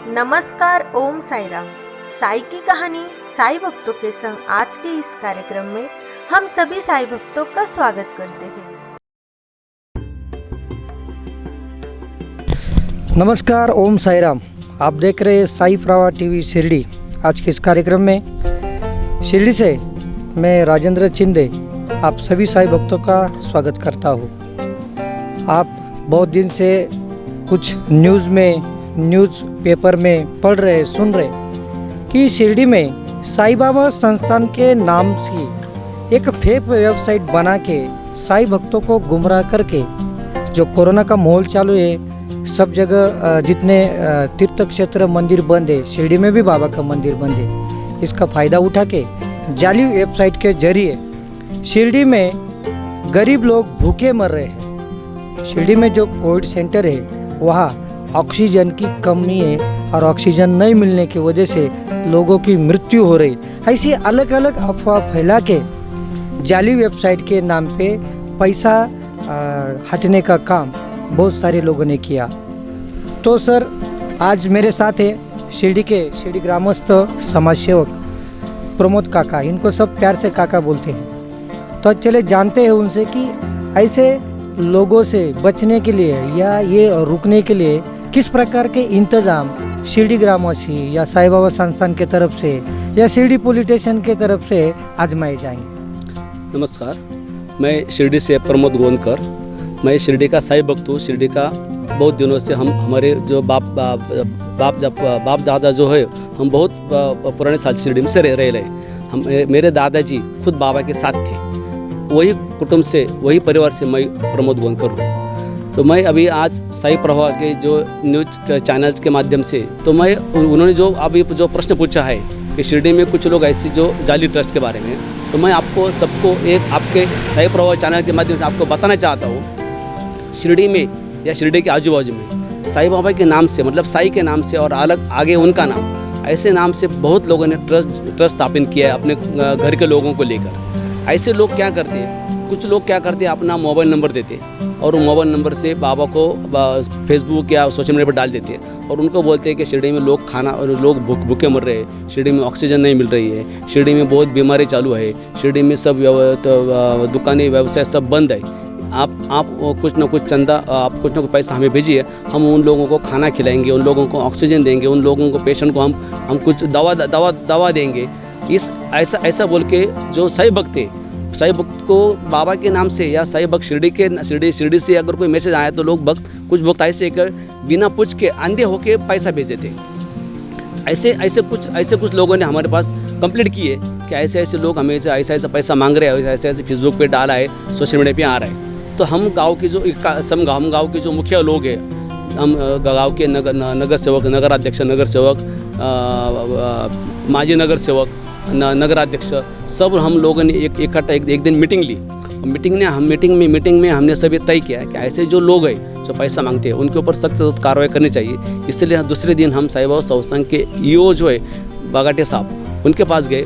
नमस्कार, ओम साईराम। साई की कहानी साई भक्तों के संग आज के इस कार्यक्रम में हम सभी साई भक्तों का स्वागत करते हैं। नमस्कार, ओम साईराम। आप देख रहे हैं साई प्रवाह टीवी शिरडी। आज के इस कार्यक्रम में शिरडी से मैं राजेंद्र चिंदे आप सभी साई भक्तों का स्वागत करता हूँ। आप बहुत दिन से कुछ न्यूज़ पेपर में पढ़ रहे सुन रहे कि शिरडी में साई बाबा संस्थान के नाम से एक फेक वेबसाइट बना के साई भक्तों को गुमराह करके जो कोरोना का माहौल चालू है, सब जगह जितने तीर्थ क्षेत्र मंदिर बंद है, शिरडी में भी बाबा का मंदिर बंद है। इसका फ़ायदा उठा के जाली वेबसाइट के जरिए शिरडी में गरीब लोग भूखे मर रहे हैं। शिरडी में जो कोविड सेंटर है वहाँ ऑक्सीजन की कमी है और ऑक्सीजन नहीं मिलने की वजह से लोगों की मृत्यु हो रही। ऐसी अलग अलग अफवाह फैला के जाली वेबसाइट के नाम पे पैसा हटने का काम बहुत सारे लोगों ने किया। तो सर, आज मेरे साथ है शिरडी ग्रामस्थ समाज सेवक प्रमोद काका। इनको सब प्यार से काका बोलते हैं। तो चले जानते हैं उनसे कि ऐसे लोगों से बचने के लिए या ये रुकने के लिए किस प्रकार के इंतज़ाम शिरडी ग्रामवासी या साई बाबा संस्थान के तरफ से या शिरडी पुलिस स्टेशन के तरफ से आजमाए जाएंगे। नमस्कार, मैं शिरडी से प्रमोद गोंदकर। मैं शिरडी का साई भक्त हूँ। शिरडी का बहुत दिनों से हमारे जो बाप दादा जो है, हम बहुत पुराने साल शिरडी में से रह रहे। मेरे दादाजी खुद बाबा के साथ थे। वही कुटुंब से, वही परिवार से मैं प्रमोद गोंदकर हूँ। तो मैं अभी आज साई प्रवाह के जो न्यूज़ चैनल्स के माध्यम से, तो मैं उन्होंने जो अभी जो प्रश्न पूछा है कि शिरडी में कुछ लोग ऐसे जो जाली ट्रस्ट के बारे में, तो मैं आपको सबको एक आपके साई प्रवाह चैनल के माध्यम से आपको बताना चाहता हूँ। शिरडी में या शिरडी के आजू बाजू में साई बाबा के नाम से, मतलब साई के नाम से और अलग आगे उनका नाम, ऐसे नाम से बहुत लोगों ने ट्रस्ट स्थापित किया है अपने घर के लोगों को लेकर। ऐसे लोग क्या करते हैं, कुछ लोग क्या करते हैं, अपना मोबाइल नंबर देते और वो मोबाइल नंबर से बाबा को फेसबुक या सोशल मीडिया पर डाल देते हैं और उनको बोलते हैं कि शिरडी में लोग खाना और लोग भूखे मर रहे हैं, शिरडी में ऑक्सीजन नहीं मिल रही है, शिरडी में बहुत बीमारी चालू है, शिरडी में सब दुकानें व्यवसाय सब बंद है। आप कुछ ना कुछ चंदा, आप कुछ ना कुछ पैसा हमें भेजिए, हम उन लोगों को खाना खिलाएंगे, उन लोगों को ऑक्सीजन देंगे, उन लोगों को पेशेंट को हम कुछ दवा देंगे। ऐसा बोल के जो साई भक्त थे, साई भक्त को बाबा के नाम से या साई भक्त शिरडी से अगर कोई मैसेज आया तो कुछ भक्त ऐसे कर बिना पूछ के अंधे होके पैसा भेज देते। ऐसे कुछ लोगों ने हमारे पास कंप्लेंट की है कि ऐसे लोग हमें ऐसा पैसा मांग रहे हैं, ऐसे फेसबुक पे डाला है, सोशल मीडिया पे आ रहा है। तो हम गाँव के जो मुखिया लोग हैं, हम गाँव के नगर सेवक, नगराध्यक्ष, नगर सेवक, माजी नगर सेवक, नगराध्यक्ष, सब हम लोगों ने इकट्ठा एक दिन मीटिंग ली। मीटिंग में हमने सभी तय किया कि ऐसे जो लोग हैं जो पैसा मांगते हैं उनके ऊपर सख्त कार्रवाई करनी चाहिए। इसलिए दूसरे दिन हम साई बाबा संस्थान के ईओ जो है बागाटे साहब, उनके पास गए।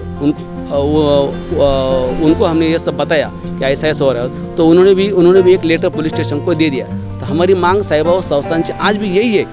उनको हमने ये सब बताया कि ऐसा हो रहा है। तो उन्होंने भी एक लेटर पुलिस स्टेशन को दे दिया। तो हमारी मांग साई बाबा संस्थान से आज भी यही है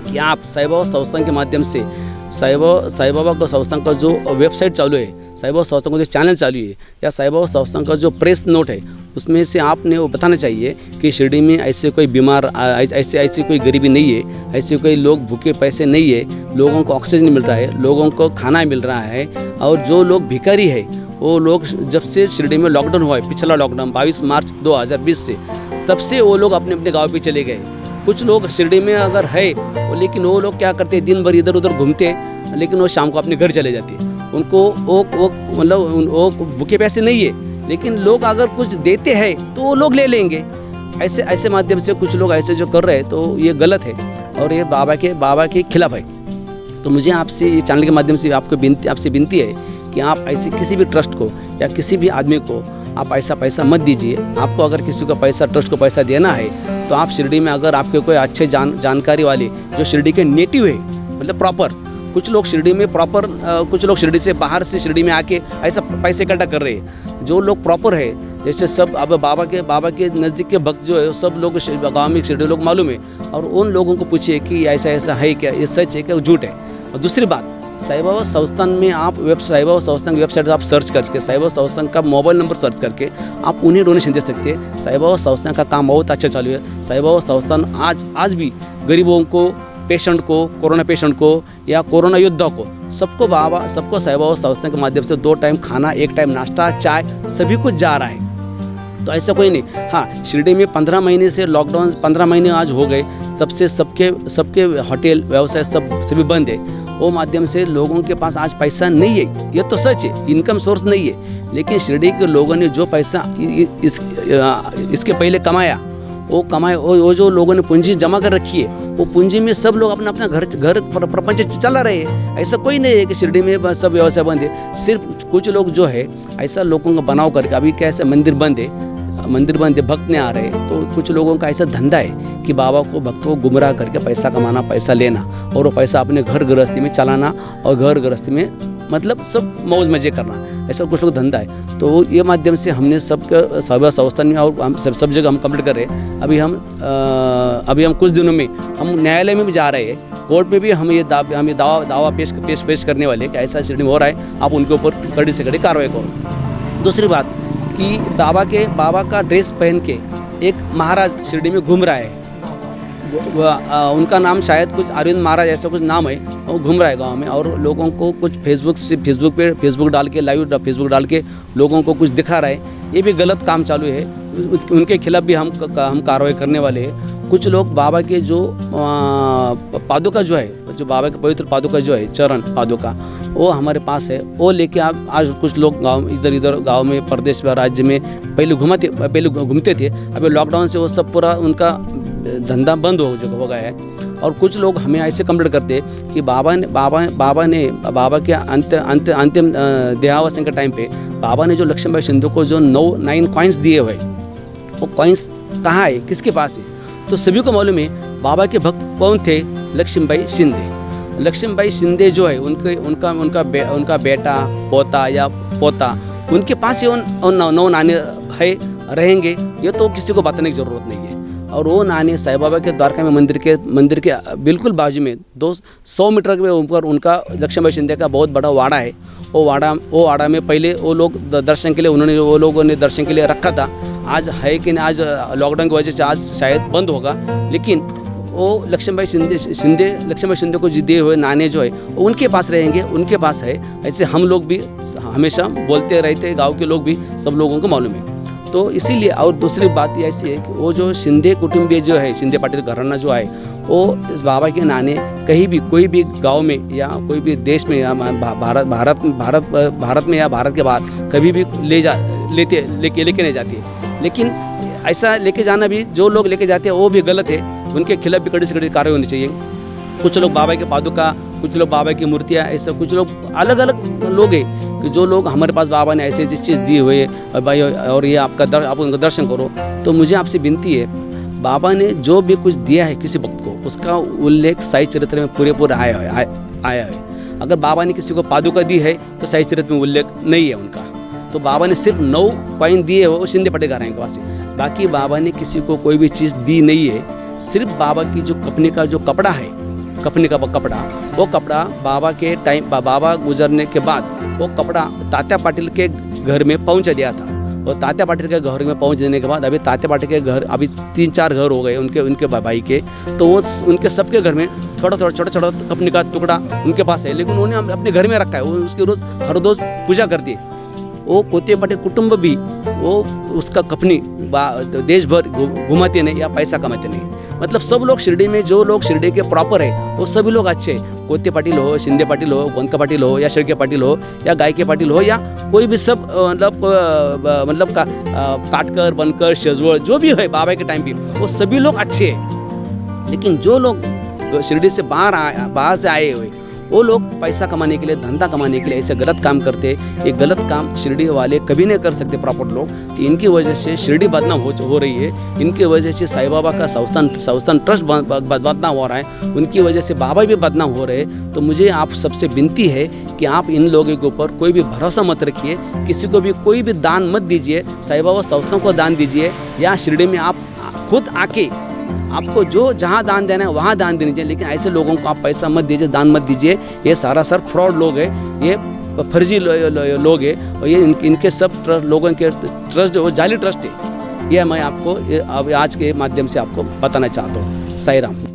कि आप साई बाबा संस्थान के माध्यम से साई बाबा का संस्थान का जो वेबसाइट चालू है, साई बाबा संस्थान का जो चैनल चालू है, या साई बाबा संस्थान का जो प्रेस नोट है, उसमें से आपने वो बताना चाहिए कि शिरडी में ऐसे कोई बीमार, ऐसी कोई गरीबी नहीं है, ऐसे कोई लोग भूखे पैसे नहीं है, लोगों को ऑक्सीजन मिल रहा है, लोगों को खाना मिल रहा है। और जो लोग भिखारी है, वो लोग जब से शिरडी में लॉकडाउन हुआ है, पिछला लॉकडाउन 22 मार्च 2020 से, तब से वो लोग अपने अपने गाँव पे चले गए। कुछ लोग शिरडी में अगर है, लेकिन वो लोग क्या करते हैं, दिन भर इधर उधर घूमते हैं, लेकिन वो शाम को अपने घर चले जाते हैं। उनको वो भूखे पैसे नहीं है, लेकिन लोग अगर कुछ देते हैं तो वो लोग ले लेंगे। ऐसे माध्यम से कुछ लोग ऐसे जो कर रहे हैं, तो ये गलत है और ये बाबा के खिलाफ है। तो मुझे आपसे ये चैनल के माध्यम से आपसे विनती है कि आप ऐसे किसी भी ट्रस्ट को या किसी भी आदमी को आप ऐसा पैसा मत दीजिए। आपको अगर किसी को पैसा, ट्रस्ट को पैसा देना है, तो आप शिरडी में अगर आपके कोई अच्छे जानकारी वाले जो शिरडी के नेटिव है, मतलब प्रॉपर, कुछ लोग शिरडी में कुछ लोग शिरडी से बाहर से शिरडी में आके ऐसा पैसे इकट्ठा कर रहे हैं। जो लोग प्रॉपर है, जैसे सब अब बाबा के नज़दीक के भक्त जो है वो सब लोग गाँव में शिरडी लोग मालूम है, और उन लोगों को पूछिए कि ऐसा ऐसा है क्या, ये सच है क्या, झूठ है। और दूसरी बात, साईं बाबा संस्थान में आप साईं बाबा संस्थान की वेबसाइट आप सर्च करके साईं बाबा संस्थान का मोबाइल नंबर सर्च करके आप उन्हें डोनेशन दे सकते हैं। साईं बाबा संस्थान का काम बहुत अच्छा चालू है। साईं बाबा संस्थान आज भी गरीबों को, पेशेंट को, कोरोना पेशेंट को या कोरोना योद्धा को, सबको साईं बाबा संस्थान के माध्यम से 2 टाइम खाना, 1 टाइम नाश्ता, चाय, सभी कुछ जा रहा है। तो ऐसा कोई नहीं। हाँ, शिरडी में 15 महीने से लॉकडाउन, 15 महीने आज हो गए, सबके होटल व्यवसाय सभी बंद है। वो माध्यम से लोगों के पास आज पैसा नहीं है, ये तो सच है, इनकम सोर्स नहीं है। लेकिन शिरडी के लोगों ने जो पैसा इसके पहले कमाया, वो जो लोगों ने पूंजी जमा कर रखी है, वो पूंजी में सब लोग अपना घर प्रपंच चला रहे हैं। ऐसा कोई नहीं है कि शिरडी में सब व्यवसाय बंद है। सिर्फ कुछ लोग जो है ऐसा लोगों का बनाव करके, अभी कैसे मंदिर बंद है, भक्त नहीं आ रहे, तो कुछ लोगों का ऐसा धंधा है कि बाबा को, भक्तों को गुमराह करके पैसा कमाना, पैसा लेना, और वो पैसा अपने घर गृहस्थी में चलाना, और घर गृहस्थी में मतलब सब मौज मजे करना, ऐसा कुछ लोग धंधा है। तो ये माध्यम से हमने सबके संस्थान में और हम सब जगह हम कंप्लीट कर रहे हैं। अभी हम कुछ दिनों में हम न्यायालय में भी जा रहे हैं, कोर्ट में भी हम ये दावा पेश करने वाले कि ऐसा शिरडी में हो रहा है, आप उनके ऊपर कड़ी से कड़ी कार्रवाई करो। दूसरी बात कि बाबा का ड्रेस पहन के एक महाराज शिरडी में घूम रहा है, उनका नाम शायद कुछ अरविंद महाराज ऐसा कुछ नाम है, वो घूम रहा है गांव में, और लोगों को कुछ फेसबुक डाल के, लाइव फेसबुक डाल के लोगों को कुछ दिखा रहा है। ये भी गलत काम चालू है, उनके खिलाफ भी हम कार्रवाई करने वाले हैं। कुछ लोग बाबा के जो पादुका जो है, जो बाबा के पवित्र पादुका जो है, चरण पादुका, वो हमारे पास है। वो लेके आप आज कुछ लोग गांव इधर गांव में, प्रदेश में, राज्य में पहले घूमते थे। अभी लॉकडाउन से वो सब पूरा उनका धंधा बंद हो गया है। और कुछ लोग हमें ऐसे कंप्लेंट करते हैं कि बाबा के अंतिम देहावसान के टाइम पे बाबा ने जो लक्ष्मीबाई शिंदे को जो 9 कॉइन्स दिए हुए, वो कॉइन्स कहाँ है, किसके पास है? तो सभी को मालूम है बाबा के भक्त कौन थे, लक्ष्मीबाई शिंदे जो है, उनका बेटा, पोता या पोता, उनके पास ही उन 9 नाने है, रहेंगे। ये तो किसी को बताने की जरूरत नहीं है। और वो नाने साईं बाबा के द्वारका में मंदिर के बिल्कुल बाजू में 200 मीटर के ऊपर उनका लक्ष्मीबाई शिंदे का बहुत बड़ा वाड़ा है। वो वाड़ा में पहले वो लोग दर्शन के लिए वो लोगों ने दर्शन के लिए रखा था। आज है कि नहीं, आज लॉकडाउन की वजह से आज शायद बंद होगा, लेकिन वो लक्ष्मीबाई शिंदे को दिए हुए नाने जो है वो उनके पास रहेंगे, उनके पास है। ऐसे हम लोग भी हमेशा बोलते रहते, गाँव के लोग भी, सब लोगों को मालूम है। तो इसीलिए, और दूसरी बात ये ऐसी है कि वो जो शिंदे कुटुंबीय जो है, शिंदे पाटिल घराना जो है, वो इस बाबा के नाने कहीं भी, कोई भी गांव में या कोई भी देश में या भारत में या भारत के बाहर कभी भी लेके नहीं जाती है। लेकिन ऐसा लेके जाना भी, जो लोग लेके जाते हैं वो भी गलत है, उनके खिलाफ भी कड़ी से कड़ी कार्रवाई होनी चाहिए। कुछ लोग बाबा के पादुका, कुछ लोग बाबा की मूर्तियाँ, ऐसा कुछ लोग अलग अलग लोग हैं कि जो लोग हमारे पास बाबा ने ऐसी चीज़ दी हुई है भाई, और ये आप उनका दर्शन करो। तो मुझे आपसे विनती है, बाबा ने जो भी कुछ दिया है किसी भक्त को, उसका उल्लेख साईं चरित्र में पूरे आया है। अगर बाबा ने किसी को पादुका दी है तो साईं चरित्र में उल्लेख नहीं है उनका। तो बाबा ने सिर्फ 9 कॉइन दिए हो, शिंदे पाटिल घराने के पास, बाकी बाबा ने किसी को कोई भी चीज़ दी नहीं है। सिर्फ बाबा की जो कपनी का जो कपड़ा है, कपनी का कपड़ा, वो कपड़ा बाबा के टाइम, बाबा गुजरने के बाद वो कपड़ा तात्या पाटिल के घर में पहुंच दिया था। और तात्या पाटिल के घर में पहुंच देने के बाद अभी तात्या पाटिल के घर अभी 3-4 घर हो गए उनके भाई के। तो वो उनके सबके घर में छोटा कपनी का टुकड़ा उनके पास है, लेकिन उन्होंने अपने घर में रखा है। वो उसकी हर रोज पूजा करती है। वो कोते पाटिल कुटुंब भी वो उसका कपनी देश भर घुमाते नहीं या पैसा कमाते नहीं। मतलब सब लोग शिरडी में, जो लोग शिरडी के प्रॉपर है वो सभी लोग अच्छे, कोते पाटिल हो, शिंदे पाटिल हो, गोंदका पाटिल हो, या शेळके पाटिल हो, या गायके पाटिल हो, या कोई भी सब मतलब काटकर, बनकर, शेजवळ जो भी है बाबा के टाइम पे, वो सभी लोग अच्छे हैं। लेकिन जो लोग शिरडी से बाहर से आए हुए, वो लोग पैसा कमाने के लिए, धंधा कमाने के लिए ऐसे गलत काम करते। ये गलत काम शिरडी वाले कभी नहीं कर सकते प्रॉपर लोग। तो इनकी वजह से शिरडी बदनाम हो रही है। इनकी वजह से साईं बाबा का संस्थान ट्रस्ट बदनाम हो रहा है। उनकी वजह से बाबा भी बदनाम हो रहे हैं। तो मुझे आप सबसे विनती है कि आप इन लोगों के ऊपर कोई भी भरोसा मत रखिए, किसी को भी कोई भी दान मत दीजिए। साईं बाबा संस्थान को दान दीजिए, या शिरडी में आप खुद आके आपको जो जहाँ दान देना है वहाँ दान दीजिए, लेकिन ऐसे लोगों को आप पैसा मत दीजिए, दान मत दीजिए। ये सारा सर फ्रॉड लोग है, ये फर्जी लोग है, और ये इनके सब लोगों के ट्रस्ट जो जाली ट्रस्ट है। ये मैं आपको आज के माध्यम से आपको बताना चाहता हूँ। साईं राम।